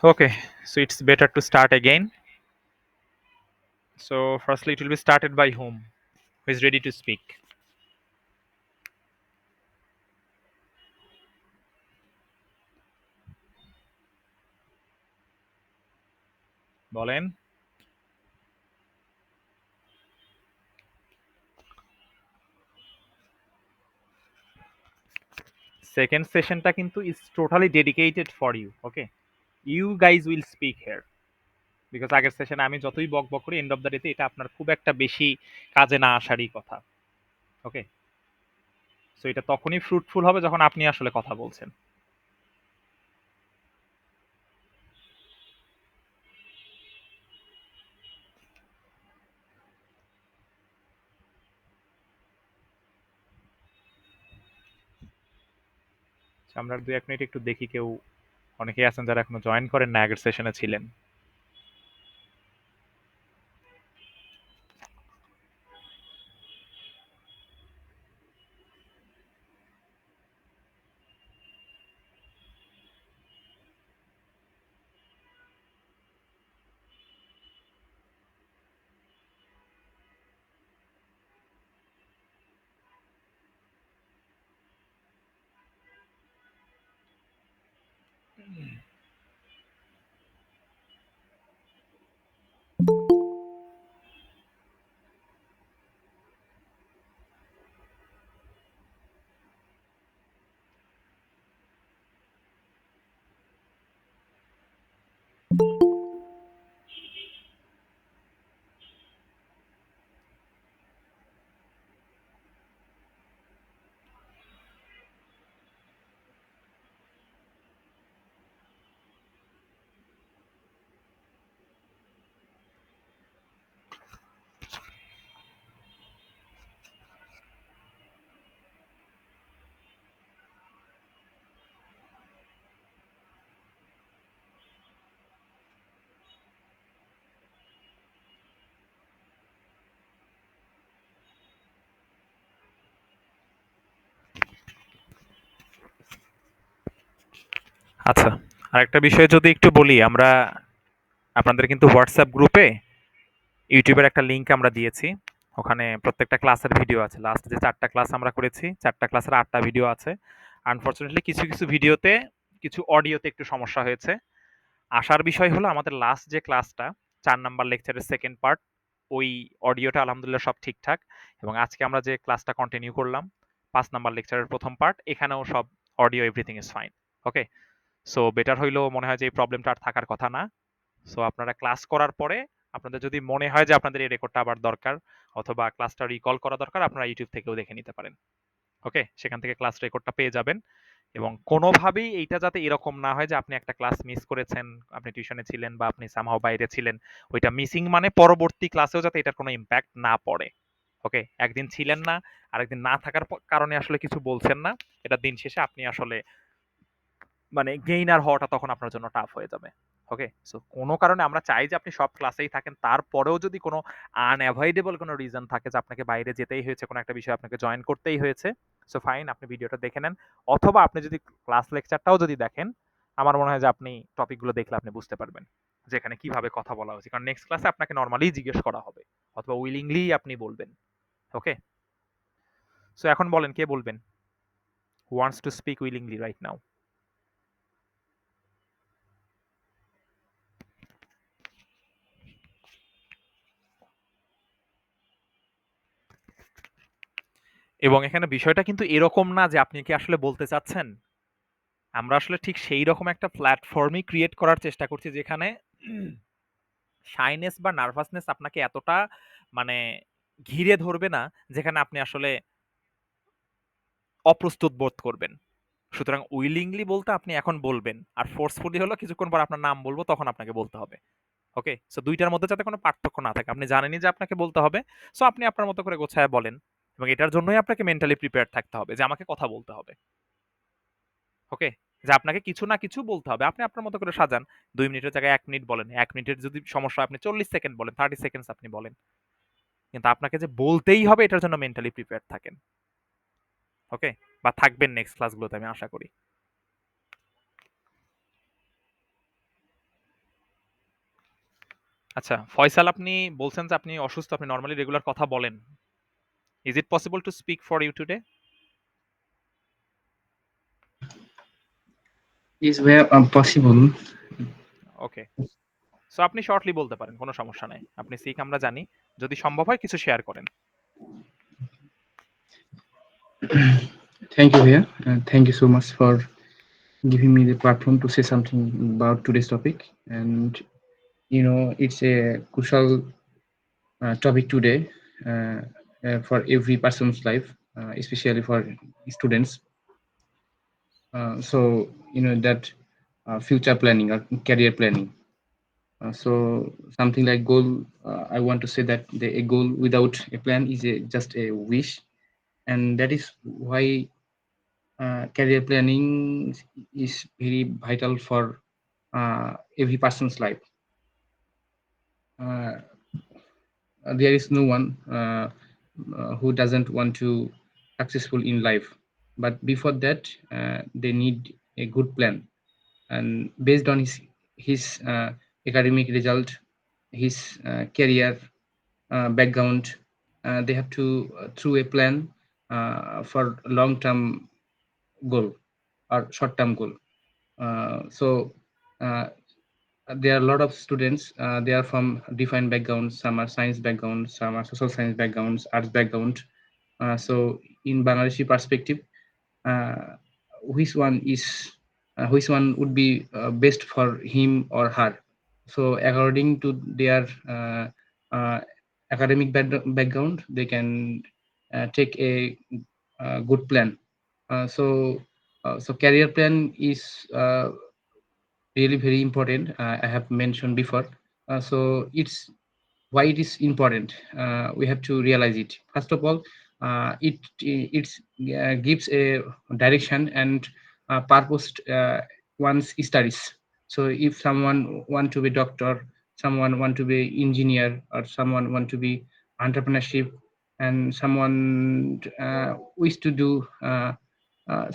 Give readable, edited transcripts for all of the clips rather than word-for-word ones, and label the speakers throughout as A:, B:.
A: Okay, so it's better to start again. So, firstly, it will be started by whom? Who is ready to speak? বলেন। Second sessionটা কিন্তু is totally dedicated for you. Okay, you guys will speak here. Because আগের সেশনে আমি যতই বক বক করি end of the ডেতে এটা আপনার খুব একটা বেশি কাজে না আসারই কথা। ওকে, সো এটা তখনই ফ্রুটফুল হবে যখন আপনি আসলে কথা বলছেন। আমরা ২-১ মিনিট একটু দেখি কেউ অনেকেই আছেন যারা এখনো জয়েন করেন না, আগের সেশনে ছিলেন। আচ্ছা, আরেকটা বিষয় যদি একটু বলি, আমরা আপনাদের কিন্তু হোয়াটসঅ্যাপ গ্রুপে ইউটিউবের একটা লিংক আমরা দিয়েছি। ওখানে প্রত্যেকটা ক্লাসের ভিডিও আছে। লাস্ট যে ৪ টা ক্লাস আমরা করেছি, ৪ টা ক্লাসের ৮ টা ভিডিও আছে। আনফরচুনেটলি কিছু, কিছু ভিডিওতে কিছু অডিওতে একটু সমস্যা হয়েছে। আশার বিষয় হলো আমাদের লাস্ট যে ক্লাসটা ৪ নাম্বার লেকচারের 2nd পার্ট, ওই অডিওটা আলহামদুলিল্লাহ সব ঠিকঠাক, এবং আজকে আমরা যে ক্লাসটা কন্টিনিউ করলাম ৫ নাম্বার লেকচারের ১ম পার্ট, এখানেও সব audio everything is fine. Okay? So better হইলো মনে হয় যে এই প্রবলেমটা আর থাকার কথা না। সো আপনারা ক্লাস করার পরে আপনাদের যদি মনে হয় যে আপনাদের এই রেকর্ডটা আবার দরকার অথবা ক্লাসটা রিকল করা দরকার, আপনারা ইউটিউব থেকেও দেখে নিতে পারেন। ওকে, সেখান থেকে ক্লাস রেকর্ডটা পেয়ে যাবেন। এবং কোনোভাবেই এইটা যাতে এরকম না হয় যে আপনি একটা ক্লাস মিস করেছেন, আপনি টিউশনে ছিলেন বা আপনি সামহাও বাইরে ছিলেন, ওইটা মিসিং মানে পরবর্তী ক্লাসেও যাতে এটার কোনো ইম্প্যাক্ট না পড়ে। ওকে, একদিন ছিলেন না, আরেকদিন না থাকার কারণে আসলে কিছু বলছেন না, এটা দিন শেষে আপনি আসলে মানে গেইনার হওয়াটা তখন আপনার জন্য টাফ হয়ে যাবে। ওকে? সো কোনো কারণে আমরা চাই যে আপনি সব ক্লাসেই থাকেন। তারপরেও যদি কোনো আনএভয়েডেবল কোনো রিজন থাকে যে আপনাকে বাইরে যেতেই হয়েছে, কোনো একটা বিষয়ে আপনাকে জয়েন করতেই হয়েছে, সো ফাইন, আপনি ভিডিওটা দেখে নেন। অথবা আপনি যদি ক্লাস লেকচারটাও যদি দেখেন, আমার মনে হয় যে আপনি টপিকগুলো দেখলে আপনি বুঝতে পারবেন যে এখানে কিভাবে কথা বলা উচিত। কারণ নেক্সট ক্লাসে আপনাকে নরমালি জিজ্ঞেস করা হবে অথবা উইলিংলি আপনি বলবেন। ওকে? সো এখন বলেন কে বলবেন? Who wants to speak willingly right now? এবং এখানে বিষয়টা কিন্তু এরকম না যে আপনি কি আসলে বলতে চাচ্ছেন। আমরা আসলে ঠিক সেই রকম একটা প্ল্যাটফর্মই ক্রিয়েট করার চেষ্টা করছি যেখানে শাইনেস বা নার্ভাসনেস আপনাকে এতটা মানে ঘিরে ধরবে না, যেখানে আপনি আসলে অপ্রস্তুত বোধ করবেন। সুতরাং উইলিংলি বলতে আপনি এখন বলবেন। আর ফোর্সফুলি হলো কিছুক্ষণ পর আপনার নাম বলব, তখন আপনাকে বলতে হবে। ওকে? সো ২ টার মধ্যে যাতে কোনো পার্থক্য না থাকে। আপনি জানেনই যে আপনাকে বলতে হবে। সো আপনি আপনার মতো করে গোছায়া বলেন। এবং এটার জন্যই আপনাকে মেন্টালি প্রিপেয়ার্ড থাকতে হবে যে আমাকে কথা বলতে হবে। ওকে? যে আপনাকে কিছু না কিছু বলতে হবে। আপনি আপনার মতো করে সাজান। ২ মিনিটের জায়গায় ১ মিনিট বলেন। ১ মিনিটের যদি সমস্যা হয় আপনি ৪০ সেকেন্ড বলেন, 30 সেকেন্ডস আপনি বলেন। কিন্তু আপনাকে যে বলতেই হবে এটার জন্য মেন্টালি প্রিপেয়ার থাকেন। ওকে? বা থাকবেন নেক্সট ক্লাসগুলোতে আমি আশা করি। আচ্ছা, ফয়সাল আপনি বলছেন যে আপনি অসুস্থ, আপনি নরমালি রেগুলার কথা বলেন। Is it possible to speak for you today?
B: is where possible.
A: Okay. So আপনি শর্টলি বলতে পারেন, কোনো সমস্যা নাই। আপনি সিক আমরা জানি। যদি সম্ভব হয় কিছু শেয়ার করেন।
B: Thank you, here. Thank you so much for giving me the platform to say something about today's topic. And it's a crucial topic today for every person's life, especially for students. So that future planning or career planning. So something like goal. I want to say that a goal without a plan is just a wish, and that is why career planning is very vital for every person's life. Uh, there is no one who doesn't want to successful in life, but before that, they need a good plan, and based on his academic result, his career background, they have to through a plan for long term goal or short term goal. So uh, there are a lot of students. They are from different backgrounds. Some are science backgrounds, some are social science backgrounds, arts background. So in Bangladeshi perspective, uh, which one is which one would be best for him or her? So according to their uh, academic background, they can take a good plan. So career plan is really very important. I have mentioned before. So it's why it is important. We have to realize it. First of all, it gives a direction and purpose one's studies. So if someone want to be doctor, someone want to be engineer, or someone want to be entrepreneurship, and someone wish to do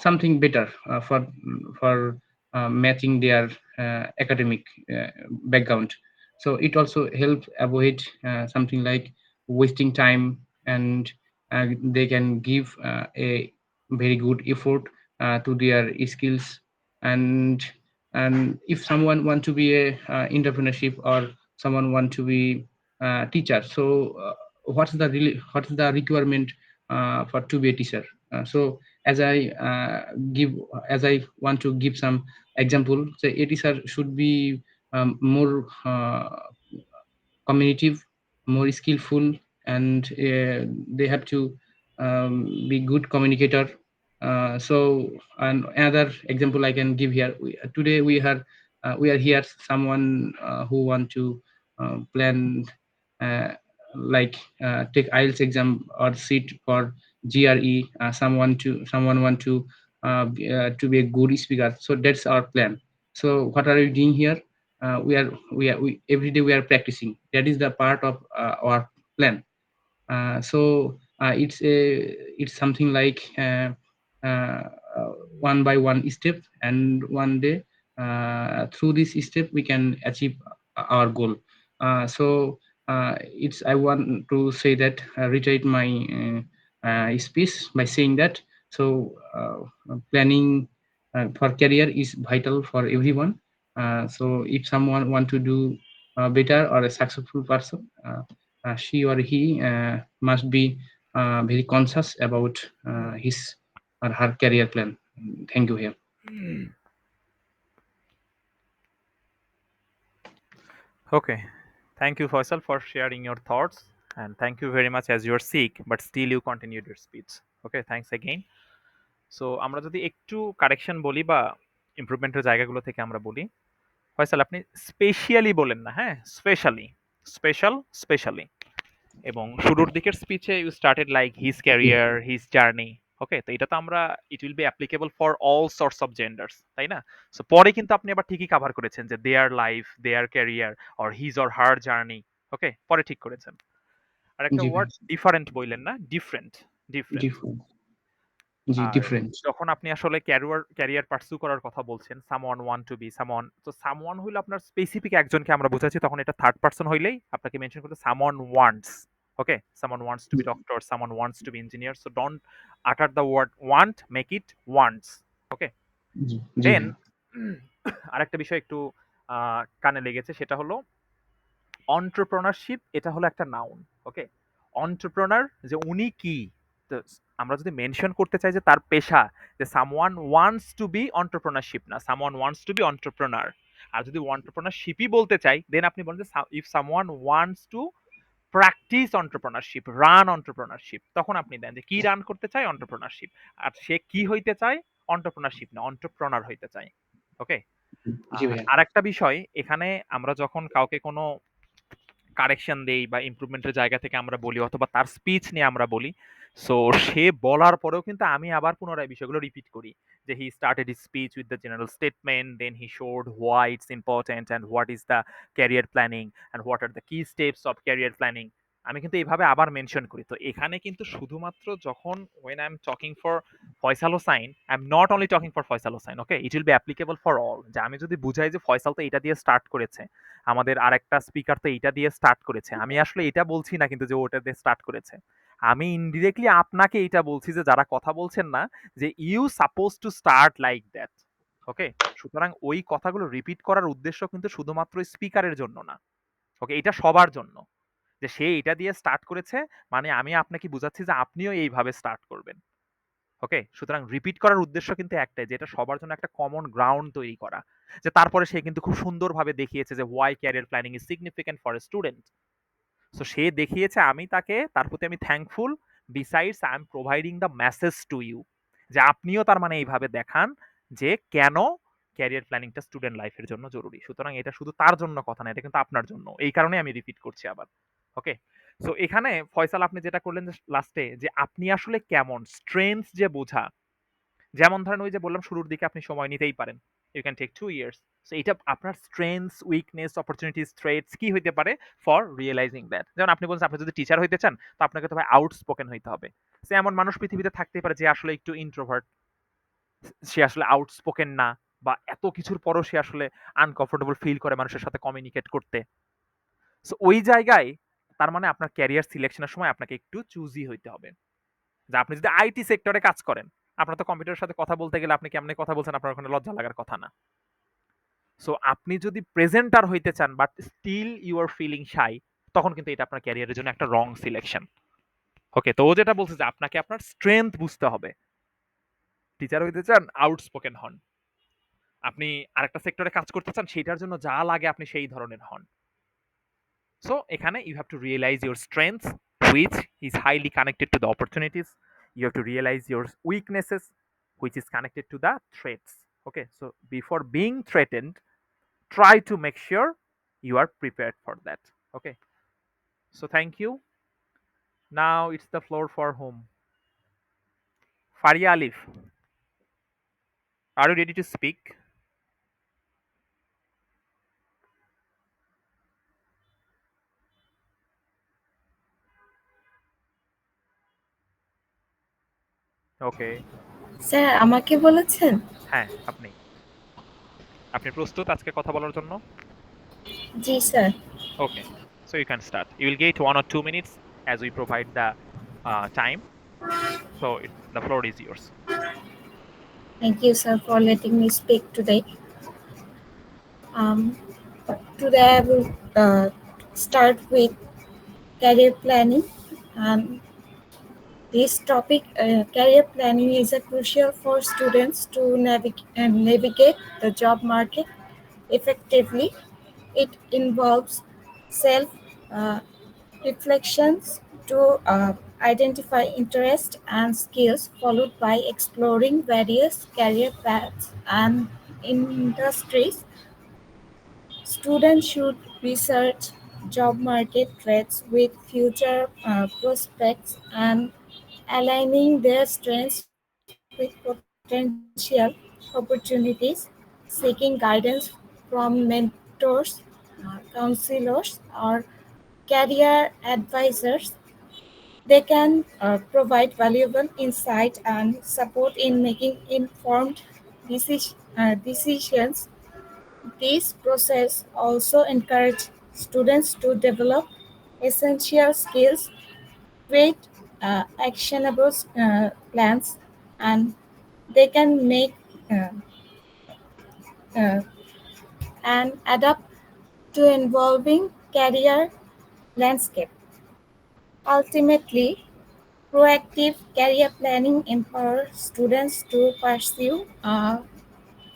B: something better for matching their academic background. So it also help avoid something like wasting time, and they can give a very good effort to their skills. And and if someone want to be a entrepreneurship, or someone want to be teacher, so what's the requirement for to be a teacher? So as I give as I want to give some example, so a teacher should be more communicative, more skillful, and they have to be good communicator. So and another example I can give here, today we are here someone who want to plan uh, like take IELTS exam or sit for GRE. Someone want to be a good speaker. So that's our plan. So what are we doing here? We every day we are practicing. That is the part of our plan. It's something like uh, one by one step, and one day through this step we can achieve our goal. It's I want to say that reiterate my speech by saying that. Planning for career is vital for everyone. So if someone want to do better or a successful person, she or he must be very conscious about his or her career plan. Thank you here.
A: Okay. Thank you, Faisal, for sharing your thoughts. And thank you very much as you're sick, but still you continued your speech. Okay, thanks again. So আমরা যদি একটু correction বলি বা ইমপ্রুভমেন্টের জায়গাগুলো থেকে আমরা বলি, ফয়সাল আপনি স্পেশালি বলেন না, হ্যাঁ? Specially, specially. এবং শুরুর দিকের স্পিচে you started like his career, his journey. Okay? তো এটা তো আমরা it will be applicable for all sorts of genders, তাই না? সো পরে কিন্তু আপনি আবার ঠিকই কভার করেছেন যে their life, their career or his or her journey. Okay? পরে ঠিক করেছেন। আর একটা
B: জি ভাই,
A: ওয়ার্ড ডিফারেন্ট বললেন না? Different, different.
B: ডিফারেন্ট। জি,
A: আর
B: ডিফারেন্ট।
A: যখন আপনি আসলে ক্যারিয়ার পার্সু করার কথা বলছেন, someone want to be someone, তো someone হইলো আপনার স্পেসিফিক একজনকে আমরা বুঝাচ্ছি, তখন এটা থার্ড পারসন হইলেই আপনাকে মেনশন করতে someone wants. Okay? someone wants to
B: G,
A: be doctor, someone wants to be engineer. So don't utter the word want, make it wants. ওকে?
B: জি, জি
A: দেন
B: ভাই।
A: আরেকটা বিষয় একটু কানে লেগেছে, সেটা হলো entrepreneurship, এটা হলো একটা নাউন। ওকে? entrepreneur যে উনি কি? তো আমরা যদি মেনশন করতে চাই যে তার পেশা, যে someone wants to be entrepreneurship না, someone wants to be entrepreneur। আর যদি entrepreneurship ই বলতে চাই, দেন আপনি বলেন যে if someone wants to practice entrepreneurship, run entrepreneurship, তখন আপনি দেন যে কি রান করতে চায়? entrepreneurship। আর সে কি হইতে চায়? entrepreneurship না, entrepreneur হইতে চায়। ওকে?
B: জি
A: আর
B: ভাইয়া।
A: আরেকটা বিষয়, এখানে আমরা যখন কাউকে কোনো কারেকশন দেই বা ইমপ্রুভমেন্টের জায়গা থেকে আমরা বলি, অথবা তার স্পিচ নিয়ে আমরা বলি, সো সে বলার পরেও কিন্তু আমি আবার পুনরায় বিষয়গুলো রিপিট করি, যে he started his speech with the general statement, then he showed why it's important and what is the career planning and what are the key steps of career planning. আমি কিন্তু এইভাবে আবার মেনশন করি। তো এখানে কিন্তু শুধুমাত্র যখন when I am talking for Faisal Hossain, I am not only talking for Faisal Hossain, okay, it will be applicable for all. যে আমি যদি বুঝাই যে ফয়সাল তো এটা দিয়ে স্টার্ট করেছে, আমাদের আরেকটা স্পিকার তো এইটা দিয়ে স্টার্ট করেছে, আমি আসলে এটা বলছি না কিন্তু যে ওটা দিয়ে স্টার্ট করেছে, আমি ইনডিরেক্টলি আপনাকে এইটা বলছি যে যারা কথা বলছেন না, যে you suppose to start like that. Okay? সুতরাং ওই কথাগুলো রিপিট করার উদ্দেশ্য কিন্তু শুধুমাত্র স্পিকারের জন্য না। ওকে? এটা সবার জন্য। যে সে এটা দিয়ে স্টার্ট করেছে, মানে আমি আপনাকে বুঝাচ্ছি যে আপনিও এইভাবে স্টার্ট করবেন। ওকে? সুতরাং রিপিট করার উদ্দেশ্য কিন্তু একটাই, যে এটা সবার জন্য একটা কমন গ্রাউন্ড তৈরি করা। যে তারপরে সে কিন্তু খুব সুন্দরভাবে দেখিয়েছে যে why career planning is significant for a student. So সে দেখিয়েছে, আমি তাকে, তার প্রতি আমি thankful. Besides I am providing the message to you, যে আপনিও তার মানে এইভাবে দেখান যে কেন ক্যারিয়ার প্ল্যানিংটা স্টুডেন্ট লাইফের জন্য জরুরি। সুতরাং এটা শুধু তার জন্য কথা না, এটা কিন্তু আপনার জন্য। এই কারণে আমি রিপিট করছি আবার। ওকে? সো এখানে ফয়সাল আপনি যেটা করলেন যে লাস্টে, যে আপনি আসলে কেমন স্ট্রেংথ যে বোঝা, যেমন ধরেন ওই যে বললাম শুরুর দিকে আপনি সময় নিতেই পারেন। You can take 2 years. So এটা আপনার স্ট্রেংথস, উইকনেস, অপরচুনিটিস, থ্রেটস কি হইতে পারে ফর রিয়ালাইজিং দ্যাট। যেমন আপনি বলছেন আপনি যদি টিচার হইতে চান, তো আপনাকে তো ভাই আউটস্পোকেন হইতে হবে। সে এমন মানুষ পৃথিবীতে থাকতেই পারে যে আসলে একটু ইন্ট্রোভার্ট, সে আসলে আউটস্পোকেন না, বা এত কিছুর পরও সে আসলে আনকমফোর্টেবল ফিল করে মানুষের সাথে কমিউনিকেট করতে। সো ওই জায়গায় তার মানে আপনার ক্যারিয়ার সিলেকশনের সময় আপনাকে একটু চুজি হইতে হবে। যে আপনি যদি আইটি সেক্টরে কাজ করেন, আপনার তো কম্পিউটারের সাথে কথা বলতে গেলে আপনি কেমনে কথা বলছেন আপনার ওখানে লজ্জা লাগার কথা না। সো আপনি যদি প্রেজেন্টার হইতে চান but still you are feeling shy, তখন কিন্তু এটা আপনার ক্যারিয়ারের জন্য একটা রং সিলেকশন। ওকে? তো ও যেটা বলছে যে আপনাকে আপনার স্ট্রেংথ বুঝতে হবে। টিচার হইতে চান, আউটস্পোকেন হন। আপনি আরেকটা সেক্টরে কাজ করতে চান, সেটার জন্য যা লাগে আপনি সেই ধরনের হন। সো এখানে you have to realise your strengths, which is highly connected to the opportunities. You have to realize your weaknesses, which is connected to the threats. Okay, so before being threatened, try to make sure you are prepared for that. Okay, so thank you. Now it's the floor for whom? Faria Alif, are you ready to speak? Okay,
C: sir আমাকে বলেছেন?
A: হ্যাঁ, আপনি আপনি প্রস্তুত আজকে কথা বলার জন্য?
C: জি sir.
A: Okay, so you can start. You will get 1 or 2 minutes as we provide the time. So the floor is yours.
C: Thank you sir for letting me speak today. Um, Today I will start with career planning. Um, this topic, career planning, is a crucial for students to navigate the job market effectively. It involves self uh, reflections to identify interests and skills, followed by exploring various career paths and industries. Students should research job market trends with future prospects and aligning their strengths with potential opportunities, seeking guidance from mentors, counselors, or career advisors They can provide valuable insight and support in making informed decisions. This process also encourages students to develop essential skills, create actionable plans, and they can make uh, uh, and adapt to evolving career landscape. Ultimately, proactive career planning empowers students to pursue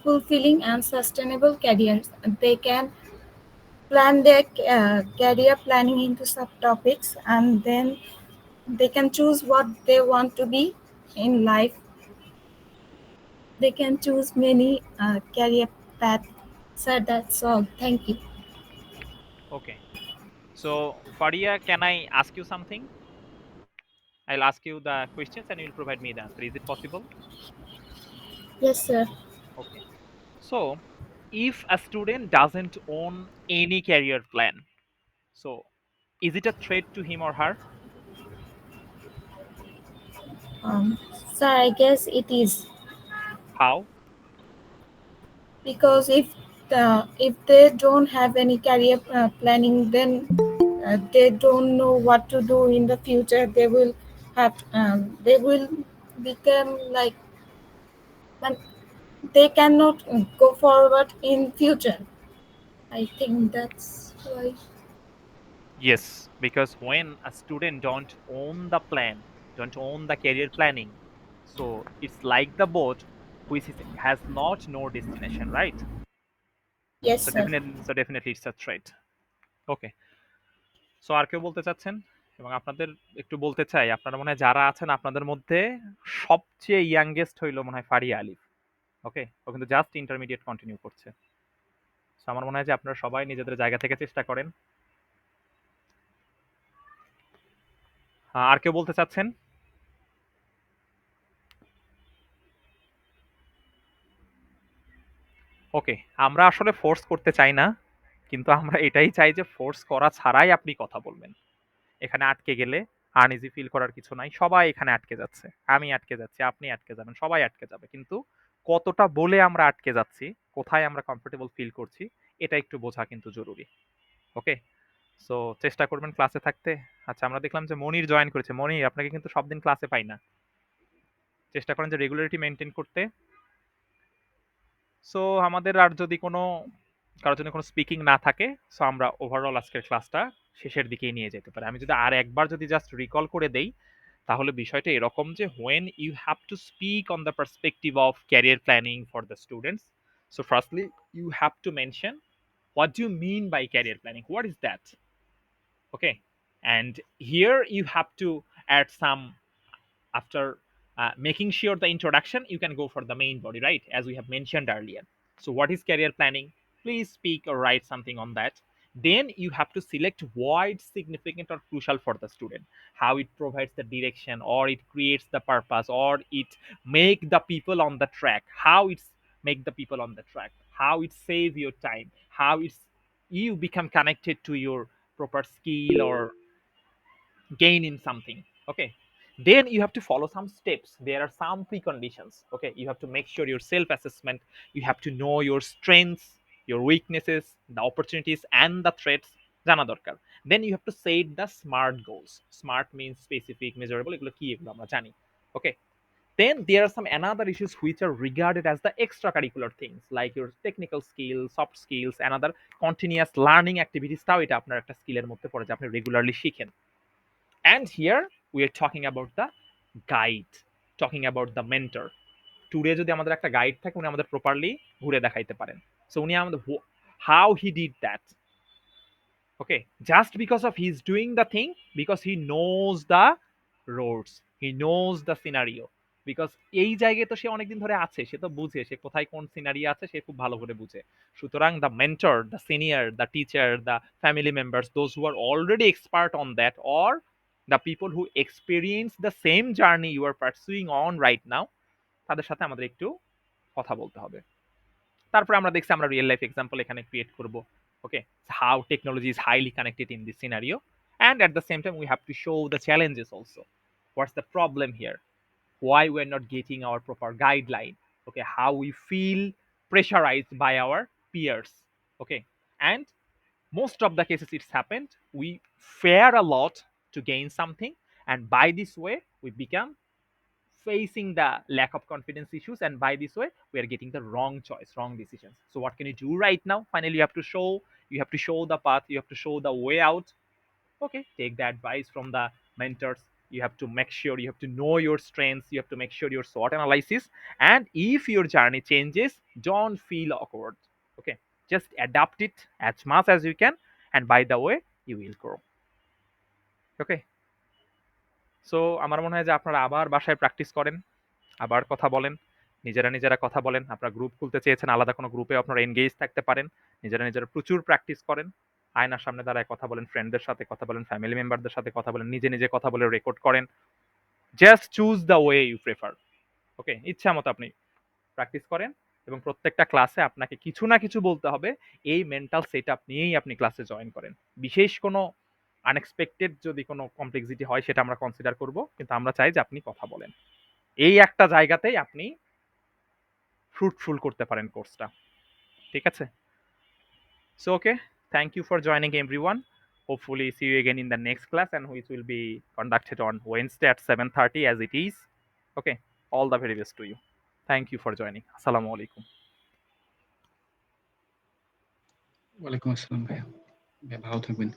C: fulfilling and sustainable careers. They can plan their career planning into subtopics, and then they can choose what they want to be in life. They can choose many career paths. So that's all. Thank you.
A: Okay. So, Faria, can I ask you something? I'll ask you the questions and you'll provide me the answer. Is it possible?
C: Yes, sir.
A: Okay. So, if a student doesn't own any career plan, so is it a threat to him or her?
C: Um, Sir, I guess it is
A: How?
C: because if they don't have any career planning, then they don't know what to do in the future. They will become like but they cannot go forward in future. I think that's why.
A: Yes, because when a student don't own the plan, don't own the career planning, so it's like the boat which has not no destination, right?
C: Yes,
A: So
C: sir.
A: definitely it's a threat. Okay. So আর কেউ বলতে চাচ্ছেন? এবং আপনাদের একটু বলতে চাই, আপনারা মনে হয় যারা আছেন আপনাদের মধ্যে সবচেয়ে ইয়াংগেস্ট হইলো মনে হয় ফারিয়া আলিফ। ওকে? ও কিন্তু জাস্ট ইন্টারমিডিয়েট কন্টিনিউ করছে। সো আমার মনে হয় যে আপনারা সবাই নিজেদের জায়গা থেকে চেষ্টা করেন। আর কেউ বলতে চাচ্ছেন? ওকে, আমরা আসলে ফোর্স করতে চাই না। কিন্তু আমরা এটাই চাই যে ফোর্স করা ছাড়াই আপনি কথা বলবেন। এখানে আটকে গেলে আনইজি ফিল করার কিছু নাই। সবাই এখানে আটকে যাচ্ছে। আমি আটকে যাচ্ছি, আপনি আটকে যাবেন, সবাই আটকে যাবে। কিন্তু কতটা বলে আমরা আটকে যাচ্ছি, কোথায় আমরা কমফোর্টেবল ফিল করছি, এটা একটু বোঝা কিন্তু জরুরি। ওকে? সো চেষ্টা করবেন ক্লাসে থাকতে। আচ্ছা, আমরা দেখলাম যে মনির জয়েন করেছে। মনির, আপনাকে কিন্তু সব দিন ক্লাসে পাই না। চেষ্টা করেন যে রেগুলারিটি মেইনটেইন করতে। সো আমাদের আর যদি কোনো কারোর জন্য কোনো স্পিকিং না থাকে, সো আমরা ওভারঅল আজকের ক্লাসটা শেষের দিকেই নিয়ে যেতে পারি। আমি যদি আর একবার যদি জাস্ট রিকল করে দেই, তাহলে বিষয়টা এরকম যে when you have to speak on the perspective of career planning for the students, so firstly you have to mention what do you mean by career planning, what is that? Okay, and here you have to add some after making sure the introduction, you can go for the main body, right? As we have mentioned earlier. So, what is career planning? Please speak or write something on that. Then you have to select why it's significant or crucial for the student, how it provides the direction, or it creates the purpose, or it make the people on the track, how it's make the people on the track, how it save your time, how it's you become connected to your proper skill or gain in something. Okay, then you have to follow some steps. There are some preconditions. Okay, you have to make sure your self assessment, you have to know your strengths, your weaknesses, the opportunities and the threats জানা দরকার। Then you have to set the smart goals. Smart means specific, measurable, এগুলো কি এগুলো আমরা জানি। Okay, then there are some another issues which are regarded as the extracurricular things like your technical skills, soft skills, another continuous learning activities, তাও এটা আপনার একটা স্কিলের মধ্যে পড়ে যে আপনি রেগুলারলি শিখেন। And here we are talking about the guide, talking about the mentor. ট্যুরে যদি আমাদের একটা গাইড থাকে, উনি আমাদের প্রপারলি ঘুরে দেখাইতে পারেন। সো উনি আমাদের how he did that. Okay, just because of he's doing the thing, because he knows the roads, he knows the scenario, because এই জায়গায় তো সে অনেকদিন ধরে আছে, সে তো বুঝে সে কোথায় কোন সিনারি আছে, সে খুব ভালো করে বুঝে। সুতরাং the mentor, the senior, the teacher, the family members, those who are already expert on that, or the people who experience the same journey you are pursuing on right now, তাদের সাথে আমাদের একটু কথা বলতে হবে। তারপরে আমরা দেখছি আমরা রিয়েল লাইফ এক্সাম্পল এখানে ক্রিয়েট করব। Okay, how technology is highly connected in this scenario, And at the same time, we have to show the challenges also. What's the problem here? Why we're not getting our proper guideline? Okay, how we feel pressurized by our peers. Okay, and most of the cases it's happened, we fear a lot to gain something, and by this way we become facing the lack of confidence issues, and by this way we are getting the wrong choice, wrong decisions. So what can you do right now? Finally, you have to show the path, you have to show the way out. Okay, take the advice from the mentors. You have to make sure, you have to know your strengths, you have to make sure your SWOT analysis. And if your journey changes, don't feel awkward. Okay, just adapt it as much as you can, and by the way you will grow. Okay, so আমার মনে হয় যে আপনারা আবার বাসায় practice করেন, আবার কথা বলেন, নিজেরা নিজেরা কথা বলেন। আপনারা গ্রুপ খুলতে চেয়েছেন, আলাদা কোনো গ্রুপে আপনারা এনগেজ থাকতে পারেন। নিজেরা নিজেরা প্রচুর প্র্যাকটিস করেন, আয়নার সামনে দাঁড়ায় কথা বলেন, ফ্রেন্ডদের সাথে কথা বলেন, ফ্যামিলি মেম্বারদের সাথে কথা বলেন, নিজে নিজে কথা বলে রেকর্ড করেন। Just choose the way you prefer. Okay, ইচ্ছা মতো আপনি প্র্যাকটিস করেন, এবং প্রত্যেকটা ক্লাসে আপনাকে কিছু না কিছু বলতে হবে। এই মেন্টাল সেট আপ নিয়েই আপনি ক্লাসে জয়েন করেন। বিশেষ কোনো আনএক্সপেক্টেড যদি কোনো কমপ্লেক্সিটি হয় সেটা আমরা কনসিডার করব, কিন্তু আমরা চাই যে আপনি কথা বলেন। এই একটা জায়গাতেই আপনি ফ্রুটফুল করতে পারেন কোর্সটা। ঠিক আছে? So okay, thank you for joining everyone. Hopefully see you again in the next class, and which will be conducted on Wednesday at 7:30 as it is. Okay, all the very best to you. Thank you for joining. Assalamu alaikum.
B: ওয়ালাইকুম আসসালাম ভাইয়া, ভালো থাকবেন।